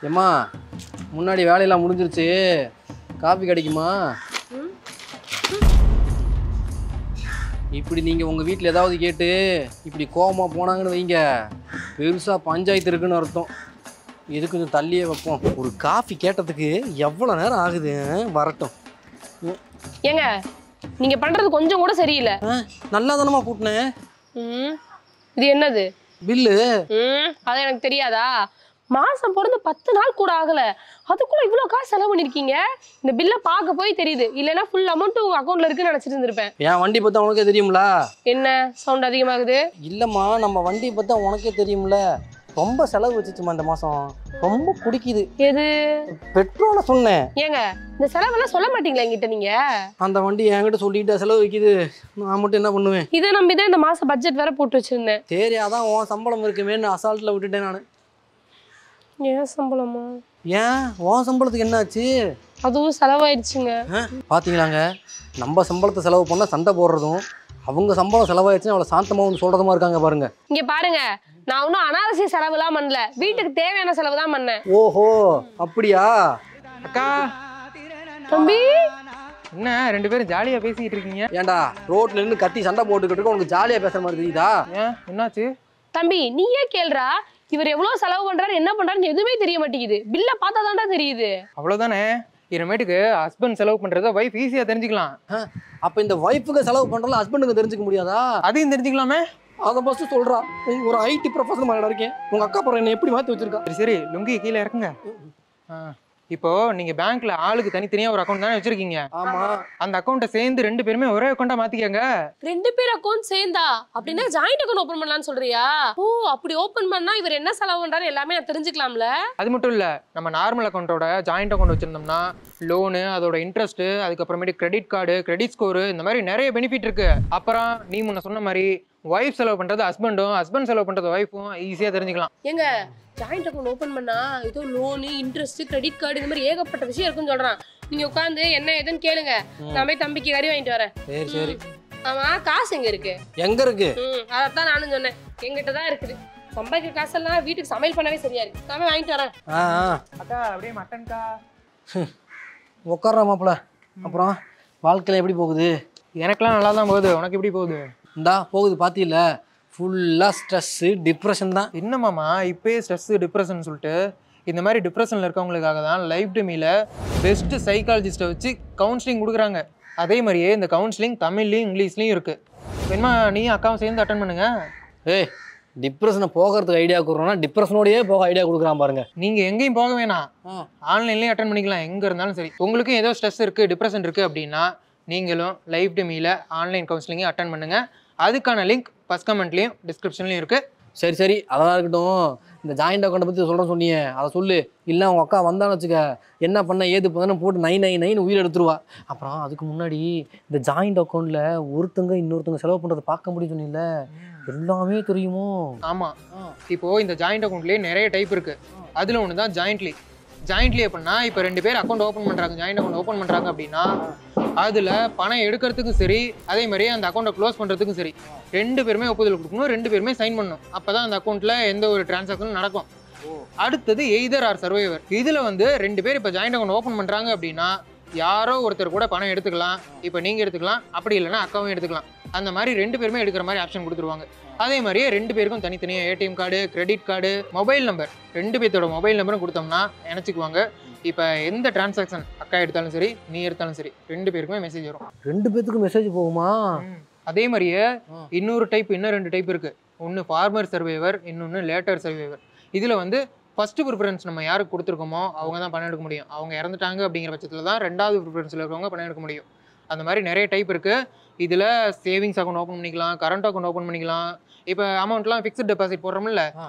ஏம்மா முன்னாடி வேலையெல்லாம் முடிஞ்சிருச்சு, காஃபி கிடைக்குமா? இப்படி நீங்கள் உங்கள் வீட்டில் ஏதாவது கேட்டு இப்படி கோவமாக போனாங்கன்னு வைங்க, பெருசாக பஞ்சாயத்து இருக்குன்னு அர்த்தம். எதுக்கு கொஞ்சம் தள்ளியே வைப்போம். ஒரு காஃபி கேட்டதுக்கு எவ்வளோ நேரம் ஆகுது, வரட்டும். ஏங்க நீங்க பண்றது கொஞ்சம் கூட சரியில்லை. நல்லா தானமா கூட்டினேன். இது என்னது பில்லு? அது எனக்கு தெரியாதா? மாசம் பிறந்து 10 நாள் கூட ஆகல, அதுக்குள்ள இவ்வளவு காசு செலவு பண்ணிருக்கீங்க. இந்த பில்ல பார்க்க போய் தெரியுது, இல்லைன்னா ஃபுல் அமௌண்ட் உங்க அக்கௌண்ட்ல இருக்குன்னு நினைச்சிட்டு இருந்திருப்பேன். என் வண்டி பத்தா உனக்கே தெரியும்ல. என்ன சவுண்ட் அதிகமாகுது? இல்லம்மா, நம்ம வண்டி பத்தா உனக்கே தெரியும்ல, ரொம்ப செலவு வச்சுச்சுமா இந்த மாசம், ரொம்ப குடிக்குது. எது? பெட்ரோல சொன்னேன். ஏங்க இந்த செலவெல்லாம் சொல்ல மாட்டீங்களா என்கிட்ட நீங்க? அந்த வண்டி என்கிட்ட சொல்லிட்டு செலவு வைக்குது, நான் மட்டும் என்ன பண்ணுவேன்? இதை நம்பிதான் இந்த மாசம் பட்ஜெட் வேற போட்டு வச்சிருந்தேன். சரி, அதான் உன் சம்பளம் இருக்குமேன்னு அசால்ட்ல விட்டுட்டேன் நான். ஏன் சம்பளமா? ஏன் உன் சம்பளத்துக்கு என்ன ஆச்சு? அதுவும் செலவாயிடுச்சுங்க. பாத்தீங்களாங்க, நம்ம சம்பளத்தை செலவு பண்ணா சண்டை போடுறதும், அவங்க சம்பளம் செலவாயிடுச்சுன்னு அவளை சாந்தமா வந்து சொல்றதுமா இருக்காங்க பாருங்க. இங்க பாருங்க, நான் ஒன்னும் அனாவசிய செலவுலாம் பண்ணல, வீட்டுக்கு தேவையான செலவு தான் பண்ணேன். ஓஹோ அப்படியா? அக்கா தம்பி என்ன ரெண்டு பேரும் ஜாலியா பேசிக்கிட்டு இருக்கீங்க? ஏன்டா ரோட்ல இருந்து கத்தி சண்டை போட்டுக்கிட்டு இருக்க, உனக்கு ஜாலியா பேசுற மாதிரி தெரியுதா? ஏன் என்னாச்சு? தம்பி நீயே கேள்றா, இவர் எவ்வளவு செலவு பண்றாரு என்ன பண்றாருன்னு எதுவுமே தெரிய மாட்டேங்குது. பில்ல பார்த்தா தான்டா தெரியுது. அவ்வளவுதானே, இனிமேட்டுக்கு ஹஸ்பண்ட் செலவு பண்றத வைஃப் ஈஸியா தெரிஞ்சுக்கலாம். அப்ப இந்த வைஃபுக்கு செலவு பண்றதுல ஹஸ்பண்டுக்கு தெரிஞ்சுக்க முடியாதா? அதையும் தெரிஞ்சுக்கலாமே. அதை ஃபர்ஸ்ட் சொல்றா. ஒரு ஐடி ப்ரொஃபஷனல் இருக்கேன், உங்க அக்கா பையன் என்ன எப்படி மாத்தி வச்சிருக்கா? சரி சரி, லுங்கி கீழே இறக்குங்க. இப்போ நீங்க பேங்க்ல ஆளுக்கு தனித்தனியா ஒரு அக்கௌண்ட் தானே வச்சிருக்கீங்க? ஆமா. அந்த அக்கௌண்ட்டை சேர்ந்து ரெண்டு பேருமே ஒரே அக்கௌண்டா மாத்திக்கங்க. ரெண்டு பேர் அக்கௌண்ட் சேர்ந்தா அப்படின்னா ஜாயிண்ட் அக்கௌண்ட் ஓபன் பண்ணலாம்னு சொல்றியா? ஓ, அப்படி ஓபன் பண்ணா இவர் என்ன செலவு பண்றாரு எல்லாமே நான் தெரிஞ்சுக்கலாம்ல. அது மட்டும் இல்ல, நம்ம நார்மல் அக்கௌண்ட்டோட ஜாயிண்ட் அக்கௌண்ட் வச்சிருந்தோம்னா லோனு, அதோட இன்ட்ரெஸ்ட், அதுக்கப்புறமேட்டு கிரெடிட் கார்டு, கிரெடிட் ஸ்கோரு, இந்த மாதிரி நிறைய பெனிஃபிட் இருக்கு. அப்புறம் நீ முன்ன சொன்ன மாதிரி வைஃப் செலவு பண்றது ஹஸ்பண்டும், ஹஸ்பண்ட் செலவு பண்றது வைஃபும் ஈஸியா தெரிஞ்சுக்கலாம். ஏங்க ஜாயிண்ட் அக்கௌண்ட் ஓபன் பண்ணா ஏதோ லோனு, இன்ட்ரெஸ்ட், கிரெடிட் கார்டு இந்த மாதிரி ஏகப்பட்ட விஷயம் இருக்குன்னு சொல்றான். நீங்க உட்காந்து என்ன ஏதுன்னு கேளுங்க, நான் போய் தம்பிக்கு கறி வாங்கிட்டு வரேன். சரி சரி. ஆமா, காசு எங்க இருக்கு? எங்க இருக்கு? அதான் நானும் சொன்னேன், எங்கிட்ட தான் இருக்குது. சம்பாதிக்கிற காசெல்லாம் வீட்டுக்கு சமையல் பண்ணவே சரியா இருக்கு. நான் போய் வாங்கிட்டு வரேன். அக்கா அப்படியே மட்டன்கா. உட்கார்ற மாப்பிள. அப்புறம் வாழ்க்கையில எப்படி போகுது? எனக்கெல்லாம் நல்லா தான் போகுது, உனக்கு எப்படி போகுது? இந்தா போகுது, பாத்தியில ஃபுல்லாக ஸ்ட்ரெஸ்ஸு டிப்ரெஷன் தான். என்ன மாமா இப்போயே ஸ்ட்ரெஸ்ஸு டிப்ரெஷன் சொல்லிட்டு? இந்த மாதிரி டிப்ரெஷனில் இருக்கவங்களுக்காக தான் லைஃப் டெமியில் பெஸ்ட்டு சைக்காலஜிஸ்ட்டை வச்சு கவுன்சிலிங் கொடுக்குறாங்க. அதே மாதிரியே இந்த கவுன்சிலிங் தமிழ்லையும் இங்கிலீஷ்லையும் இருக்குது. வேணுமா நீ அக்காவும் சேர்ந்து அட்டன் பண்ணுங்க. டிப்ரெஷனை போகிறதுக்கு ஐடியா கொடுக்குறோன்னா டிப்ரெஷனோடையே போக ஐடியா கொடுக்குறான் பாருங்க. நீங்கள் எங்கேயும் போக வேணாம், ஆன்லைன்லேயும் அட்டன் பண்ணிக்கலாம். எங்கே இருந்தாலும் சரி, உங்களுக்கும் ஏதோ ஸ்ட்ரெஸ் இருக்குது, டிப்ரெஷன் இருக்குது அப்படின்னா நீங்களும் லைஃப் டெமியில் ஆன்லைன் கவுன்சிலிங்கை அட்டன் பண்ணுங்கள். அதுக்கான லிங்க் ஃபர்ஸ்ட் கமெண்ட்லேயும் டிஸ்கிரிப்ஷன்லையும் இருக்குது. சரி சரி, அதெல்லாம் இருக்கட்டும். இந்த ஜாயிண்ட் அக்கௌண்ட்டை பற்றி சொல்கிறேன்னு சொன்னியே, அதை சொல்லு. இல்லை உங்கள் அக்கா வந்தான்னு வச்சுக்க, என்ன பண்ண ஏது பண்ணு போட்டு 999 உயிர் எடுத்துருவா. அப்புறம் அதுக்கு முன்னாடி இந்த ஜாயிண்ட் அக்கௌண்ட்டில் ஒருத்தங்க இன்னொருத்தங்க செலவு பண்ணுறதை பார்க்க முடியும் சொன்னீங்கள, எல்லாமே தெரியுமோ? ஆமாம், இப்போது இந்த ஜாயிண்ட் அக்கௌண்ட்லேயே நிறைய டைப் இருக்குது. அதில் ஒன்று தான் ஜாயிண்ட்லி. ஜாயிண்ட்லி அப்படின்னா இப்போ ரெண்டு பேர் அக்கௌண்ட் ஓப்பன் பண்ணுறாங்க, ஜாயிண்ட் அக்கௌண்ட் ஓப்பன் பண்ணுறாங்க அப்படின்னா அதில் பணம் எடுக்கிறதுக்கும் சரி, அதே மாதிரியே அந்த அக்கௌண்ட்டை க்ளோஸ் பண்ணுறதுக்கும் சரி, ரெண்டு பேருமே ஒப்புதல் கொடுக்கணும், ரெண்டு பேருமே சைன் பண்ணணும். அப்போ தான் அந்த அக்கௌண்ட்டில் எந்த ஒரு டிரான்சாக்ஷனும் நடக்கும். அடுத்தது எய்தர் ஆர் சர்வைவர். இதில் வந்து ரெண்டு பேர் இப்போ ஜாயிண்ட் அக்கௌண்ட் ஓப்பன் பண்ணுறாங்க அப்படின்னா யாரோ ஒருத்தர் கூட பணம் எடுத்துக்கலாம். இப்போ நீங்கள் எடுத்துக்கலாம், அப்படி இல்லைன்னா அக்காவும் எடுத்துக்கலாம். அந்த மாதிரி ரெண்டு பேருமே எடுக்கிற மாதிரி ஆப்ஷன் கொடுத்துருவாங்க. அதே மாதிரியே ரெண்டு பேருக்கும் தனித்தனியாக ATM card, credit card, mobile number, ரெண்டு பேர்த்தோட மொபைல் நம்பரும் கொடுத்தோம்னா நினச்சிக்குவாங்க. இப்போ எந்த டிரான்சாக்ஷன் அக்கா எடுத்தாலும் சரி, நீ எடுத்தாலும் சரி, ரெண்டு பேருக்குமே மெசேஜ் வரும். ரெண்டு பேத்துக்கும் மெசேஜ் போகுமா? அதே மாதிரியே இன்னொரு டைப், இன்னும் ரெண்டு டைப் இருக்குது. ஒன்று ஃபார்மர் சர்வைவர், இன்னொன்று லேட்டர் சர்வைவர். இதில் வந்து ஃபஸ்ட்டு ப்ரிஃபரன்ஸ் நம்ம யாருக்கு கொடுத்துருக்கோமோ அவங்க தான் பணம் எடுக்க முடியும். அவங்க இறந்துட்டாங்க அப்படிங்கிற பட்சத்தில் தான் ரெண்டாவது ப்ரிஃபரன்ஸில் இருக்கவங்க பணம் எடுக்க முடியும். அந்த மாதிரி நிறைய டைப் இருக்குது. இதில் சேவிங்ஸ் அக்கௌண்ட் ஓப்பன் பண்ணிக்கலாம், கரண்ட் அக்கௌண்ட் ஓப்பன் பண்ணிக்கலாம். இப்போ அமௌண்ட்லாம் ஃபிக்ஸ்ட் டெபாசிட் போடுறோம்ல,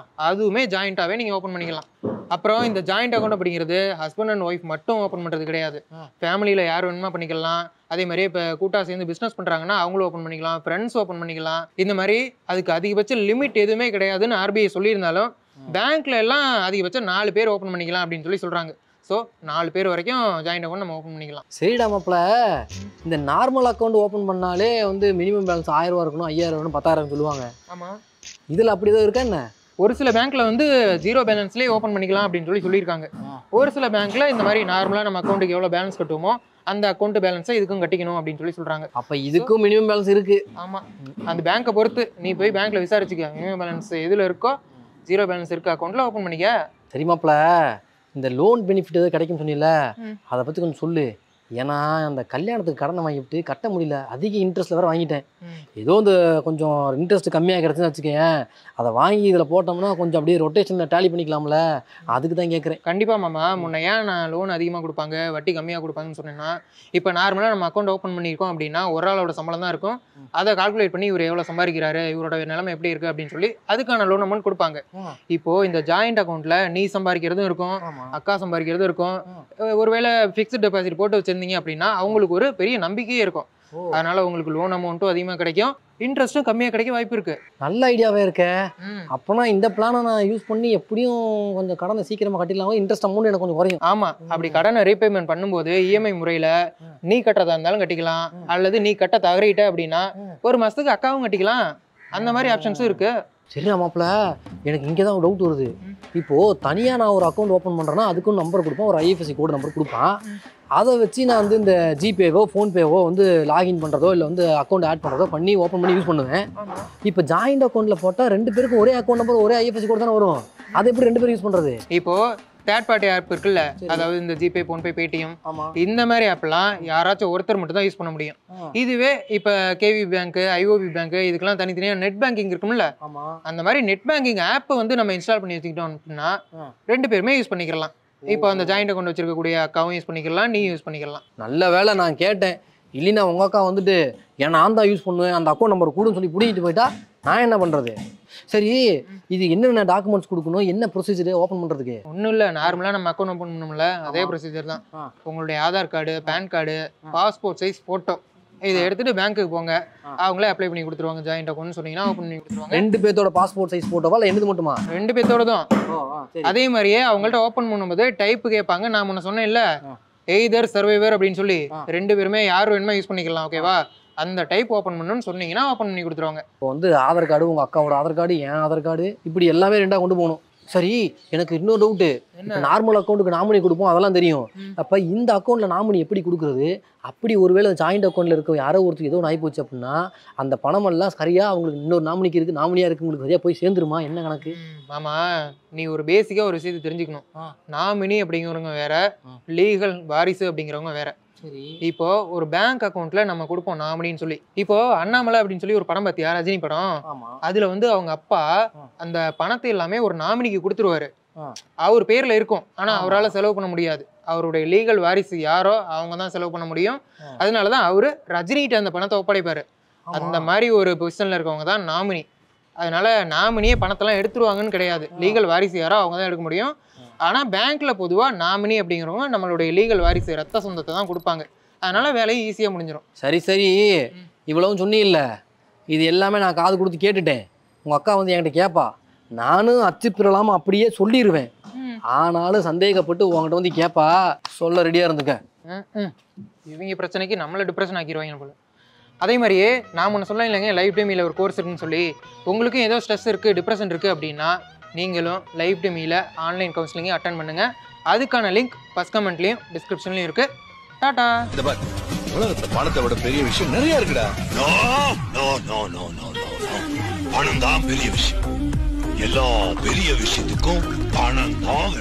அதுவுமே ஜாயிண்ட்டாகவே நீங்கள் ஓப்பன் பண்ணிக்கலாம். அப்புறம் இந்த ஜாயிண்ட் அக்கௌண்ட் அப்படிங்கிறது ஹஸ்பண்ட் அண்ட் ஒய்ஃப் மட்டும் ஓப்பன் பண்ணுறது கிடையாது. ஃபேமிலியில் யார் வேணுமா பண்ணிக்கலாம். அதே மாதிரி இப்போ கூட்டாக சேர்ந்து பிஸ்னஸ் பண்ணுறாங்கன்னா அவங்களும் ஓப்பன் பண்ணிக்கலாம், ஃப்ரெண்ட்ஸ் ஓப்பன் பண்ணிக்கலாம். இந்த மாதிரி அதுக்கு அதிகபட்ச லிமிட் எதுவுமே கிடையாதுன்னு ஆர்பிஐ சொல்லியிருந்தாலும் பேங்க்ல எல்லாம் அதிகபட்சம் 4 பேர் ஓப்பன் பண்ணிக்கலாம் அப்படின்னு சொல்கிறாங்க. ஸோ 4 பேர் வரைக்கும் ஜாயிண்ட் அக்கௌண்ட் நம்ம ஓப்பன் பண்ணிக்கலாம். சரிடா மாப்பிள, இந்த நார்மல் அக்கௌண்ட் ஓப்பன் பண்ணாலே வந்து மினிமம் பேலன்ஸ் 1000 ரூபா இருக்கணும், 5000 இருக்கணும், 10,000 சொல்லுவாங்க. ஆமாம், இதில் அப்படி ஏதோ இருக்கா என்ன? ஒரு சில பேங்க்ல வந்து 0 பேலன்ஸ்லேயே ஓப்பன் பண்ணிக்கலாம் அப்படின்னு சொல்லியிருக்காங்க. ஒரு சில பேங்க்ல இந்த மாதிரி நார்மலாக நம்ம அக்கௌண்ட்டுக்கு எவ்வளோ பேலன்ஸ் கட்டுவோமோ அந்த அக்கௌண்ட் பேலன்ஸை இதுக்கும் கட்டிக்கணும் அப்படின்னு சொல்றாங்க. அப்ப இதுக்கும் மினிமம் பேலன்ஸ் இருக்கு. ஆமா, அந்த பேங்கை பொறுத்து நீ போய் பேங்க்ல விசாரிச்சுக்க, மினிமம் பேலன்ஸ் எதுல இருக்கோ 0 பேலன்ஸ் இருக்க அக்கௌண்ட்ல ஓப்பன் பண்ணிக்க. சரிமாப்ல, இந்த லோன் பெனிஃபிட் எதாவது கிடைக்கும் சொன்னீங்கல்ல, அதை பத்தி கொஞ்சம் சொல்லு. ஏன்னா அந்த கல்யாணத்துக்கு கடனை வாங்கிவிட்டு கட்ட முடியல, அதிக இன்ட்ரெஸ்ட்ல வேற வாங்கிட்டேன். ஏதோ இந்த கொஞ்சம் இன்ட்ரெஸ்ட் கம்மியாக கிடச்சுன்னு வச்சுக்கேன், அதை வாங்கி இதில் போட்டோம்னா கொஞ்சம் அப்படியே ரொட்டேஷனில் டேலி பண்ணிக்கலாம்ல, அதுக்கு தான் கேட்குறேன். கண்டிப்பா மாமா, முன்ன ஏன் நான் லோன் அதிகமாக கொடுப்பாங்க வட்டி கம்மியாக கொடுப்பாங்கன்னு சொன்னேன்னா, இப்போ நார்மலாக நம்ம அக்கௌண்ட் ஓப்பன் பண்ணியிருக்கோம் அப்படின்னா ஒரு ஆளோட சம்பளம் தான் இருக்கும். அதை கால்குலேட் பண்ணி இவர் எவ்வளோ சம்பாதிக்கிறாரு, இவரோட நிலைமை எப்படி இருக்கு அப்படின்னு சொல்லி அதுக்கான லோன் அமௌண்ட் கொடுப்பாங்க. இப்போ இந்த ஜாயிண்ட் அக்கௌண்ட்ல நீ சம்பாதிக்கிறதும் இருக்கும், அக்கா சம்பாதிக்கிறதும் இருக்கும். ஒருவேளை ஃபிக்ஸ்ட் டெபாசிட் போட்டு வச்சிருந்தீங்க அப்படின்னா அவங்களுக்கு ஒரு பெரிய நம்பிக்கையே இருக்கும். அதனால உங்களுக்கு லோன் அமௌண்ட்டும் அதிகமாக கிடைக்கும், இன்ட்ரெஸ்ட்டும் கம்மியாக கிடைக்க வாய்ப்பு இருக்கு. நல்ல ஐடியாவே இருக்க. அப்போனா இந்த பிளானை நான் யூஸ் பண்ணி எப்படியும் கொஞ்சம் கடனை சீக்கிரமா கட்டிடலாம், இன்ட்ரெஸ்ட் அமௌண்ட் எனக்கு கொஞ்சம் குறையும். ஆமா, அப்படி கடனை ரீபேமெண்ட் பண்ணும்போது இஎம்ஐ முறையில நீ கட்டுறதா இருந்தாலும் கட்டிக்கலாம், அல்லது நீ கட்ட தவறிட்ட அப்படின்னா ஒரு மாசத்துக்கு அக்காவும் கட்டிக்கலாம். அந்த மாதிரி ஆப்ஷன்ஸும் இருக்கு. சரி மாப்பிள்ள, எனக்கு இங்கே தான் ஒரு டவுட் வருது. இப்போ தனியாக நான் ஒரு அக்கௌண்ட் ஓப்பன் பண்ணுறேன்னா அதுக்கும் நம்பர் கொடுப்பேன், ஒரு ஐஎஃப்எஸ்சி கோடு நம்பர் கொடுப்பேன். அதை வச்சு நான் வந்து இந்த ஜிபேவோ ஃபோன்பேவோ வந்து லாகின் பண்ணுறதோ இல்லை வந்து அக்கௌண்ட் ஆட் பண்ணுறதோ பண்ணி ஓப்பன் பண்ணி யூஸ் பண்ணுவேன். இப்போ ஜாயிண்ட் அக்கௌண்ட்டில் போட்டால் 2 பேருக்கும் ஒரே அக்கௌண்ட் நம்பர் ஒரே ஐஎஃப்எஸ்சி கோடு தானே வரும், அதை எப்படி 2 பேரும் யூஸ் பண்ணுறது? இப்போ தேர்ட் பார்ட்டி ஆப் இருக்குல்ல, அதாவது இந்த ஜிபே, போன்பே, பேடிஎம், இந்த மாதிரி ஆப்லாம் யாராச்சும் ஒருத்தர் மட்டும் தான் யூஸ் பண்ண முடியும். இதுவே இப்போ கேவி பேங்க், ஐஓபி பேங்க், இதுக்கெல்லாம் தனித்தனியாக நெட் பேங்கிங் இருக்கும்ல, அந்த மாதிரி நெட் பேங்கிங் ஆப் வந்து நம்ம இன்ஸ்டால் பண்ணி வச்சுக்கிட்டோம் அப்படின்னா 2 பேருமே யூஸ் பண்ணிக்கலாம். இப்போ அந்த ஜாயிண்ட் அக்கௌண்ட் வச்சிருக்கக்கூடிய அக்காவும் யூஸ் பண்ணிக்கலாம், நீ யூஸ் பண்ணிக்கலாம். நல்ல வேலை நான் கேட்டேன், இல்லைன்னா உங்கள் அக்கா வந்துட்டு ஏன்னா நான் தான் யூஸ் பண்ணுவேன் அந்த அக்கௌண்ட் நம்பர் கூடுன்னு சொல்லி பிடிக்கிட்டு போயிட்டா நான் என்ன பண்ணுறது? சரி, இது என்னென்ன டாக்குமெண்ட்ஸ் கொடுக்கணும், என்ன ப்ரொசீஜர் ஓப்பன் பண்ணுறதுக்கு? ஒன்றும் இல்லை, நார்மலாக நம்ம அக்கௌண்ட் ஓப்பன் பண்ணோம்ல அதே ப்ரொசீஜர் தான். உங்களுடைய Aadhaar card, PAN card, passport size photo இதை எடுத்துட்டு பேங்க்குக்கு போங்க, அவங்களே அப்ளை பண்ணி கொடுத்துருவாங்க. ஜாயிண்ட் அக்கௌண்ட் சொன்னீங்கன்னா ஓப்பன் பண்ணி கொடுத்துருவாங்க. 2 பேர்த்தோட பாஸ்போர்ட் சைஸ் ஃபோட்டோவா இல்லை என்னது மட்டுமா? 2 பேர்த்தோட தான். அதே மாதிரியே அவங்கள்ட்ட ஓப்பன் பண்ணும்போது டைப் கேட்பாங்க. நான் முன்ன சொன்னேன் இல்லை, எய்தர் சர்வைவர் அப்படின்னு சொல்லி 2 பேருமே யார் வேணுமா யூஸ் பண்ணிக்கலாம். ஓகேவா? அந்த டைப் ஓப்பன் பண்ணணும்னு சொன்னீங்கன்னா ஓப்பன் பண்ணி கொடுத்துருவாங்க. இப்போ வந்து ஆதார் கார்டு, உங்கள் அக்காவோட ஆதார் கார்டு, என் ஆதார் கார்டு, இப்படி எல்லாமே 2ஆக கொண்டு போகணும். சரி, எனக்கு இன்னொரு டவுட்டு. நார்மல் அக்கௌண்ட்டுக்கு நாமினி கொடுப்போம், அதெல்லாம் தெரியும். அப்போ இந்த அக்கௌண்ட்டில் நாமினி எப்படி கொடுக்குறது? அப்படி ஒருவேளை ஜாயிண்ட் அக்கௌண்ட்டில் இருக்க யாரோ ஒருத்தர் ஏதோ ஆகி போச்சு அப்படின்னா அந்த பணமெல்லாம் சரியாக அவங்களுக்கு இன்னொரு நாமினிக்கு இருக்குது, நாமினியாக இருக்குங்களுக்கு சரியாக போய் சேர்ந்துருமா? என்ன கணக்கு? ஆமா, நீ ஒரு பேசிக்காக ஒரு விஷயத்தை தெரிஞ்சுக்கணும். நாமினி அப்படிங்கிறவங்க வேற, லீகல் வாரிசு அப்படிங்கிறவங்க வேற. இப்போ ஒரு பேங்க் அக்கௌண்ட்ல நம்ம கொடுப்போம் நாமினின்னு சொல்லி. இப்போ அண்ணாமலை அப்படின்னு சொல்லி ஒரு படம் பார்த்தியா, ரஜினி படம்? அதுல வந்து அவங்க அப்பா அந்த பணத்தை எல்லாமே ஒரு நாமினிக்கு கொடுத்துருவாரு. அவர் பேர்ல இருக்கும், ஆனா அவரால் செலவு பண்ண முடியாது. அவருடைய லீகல் வாரிசு யாரோ அவங்க தான் செலவு பண்ண முடியும். அதனாலதான் அவரு ரஜினிகிட்ட அந்த பணத்தை ஒப்படைப்பாரு. அந்த மாதிரி ஒரு பொசிஷன்ல இருக்கவங்க தான் நாமினி. அதனால நாமினியே பணத்தெல்லாம் எடுத்துருவாங்கன்னு கிடையாது. லீகல் வாரிசு யாரோ அவங்க தான் எடுக்க முடியும். ஆனால் பேங்க்கில் பொதுவாக நாமினி அப்படிங்கிறவங்க நம்மளுடைய லீகல் வாரிசு ரத்த சொந்தத்தை தான் கொடுப்பாங்க. அதனால வேலையும் ஈஸியாக முடிஞ்சிடும். சரி, இவ்வளவும் சொன்னீல்ல, இது எல்லாமே நான் காது கொடுத்து கேட்டுட்டேன். உங்கள் அக்கா வந்து என்கிட்ட கேட்பா, நானும் அச்சு பிறலாமல் அப்படியே சொல்லிடுவேன். ஆனாலும் சந்தேகப்பட்டு உங்ககிட்ட வந்து கேட்பா, சொல்ல ரெடியாக இருந்துக்க. இவங்க பிரச்சனைக்கு நம்மளை டிப்ரெஷன் ஆக்கிடுவாங்க போல. அதே மாதிரியே நான் ஒன்று சொல்ல இல்லைங்க, லைஃப் டைமில் ஒரு கோர்ஸ் இருக்குன்னு சொல்லி உங்களுக்கும் ஏதோ ஸ்ட்ரெஸ் இருக்குது, டிப்ரெஷன் இருக்குது அப்படின்னா நீங்களும் லைஃப் டைமில் ஆன்லைன் கவுன்சிலிங்கை அட்டன் பண்ணுங்கள். அதுக்கான லிங்க் ஃபர்ஸ்ட் கமெண்ட்லேயும் டிஸ்கிரிப்ஷன்லையும் இருக்குது. டாடா. உலகத்தில் பணத்தை விட பெரிய விஷயம் நிறைய இருக்குடா. பணம் தான் பெரிய விஷயம். எல்லா பெரிய விஷயத்துக்கும் பணம் தான்.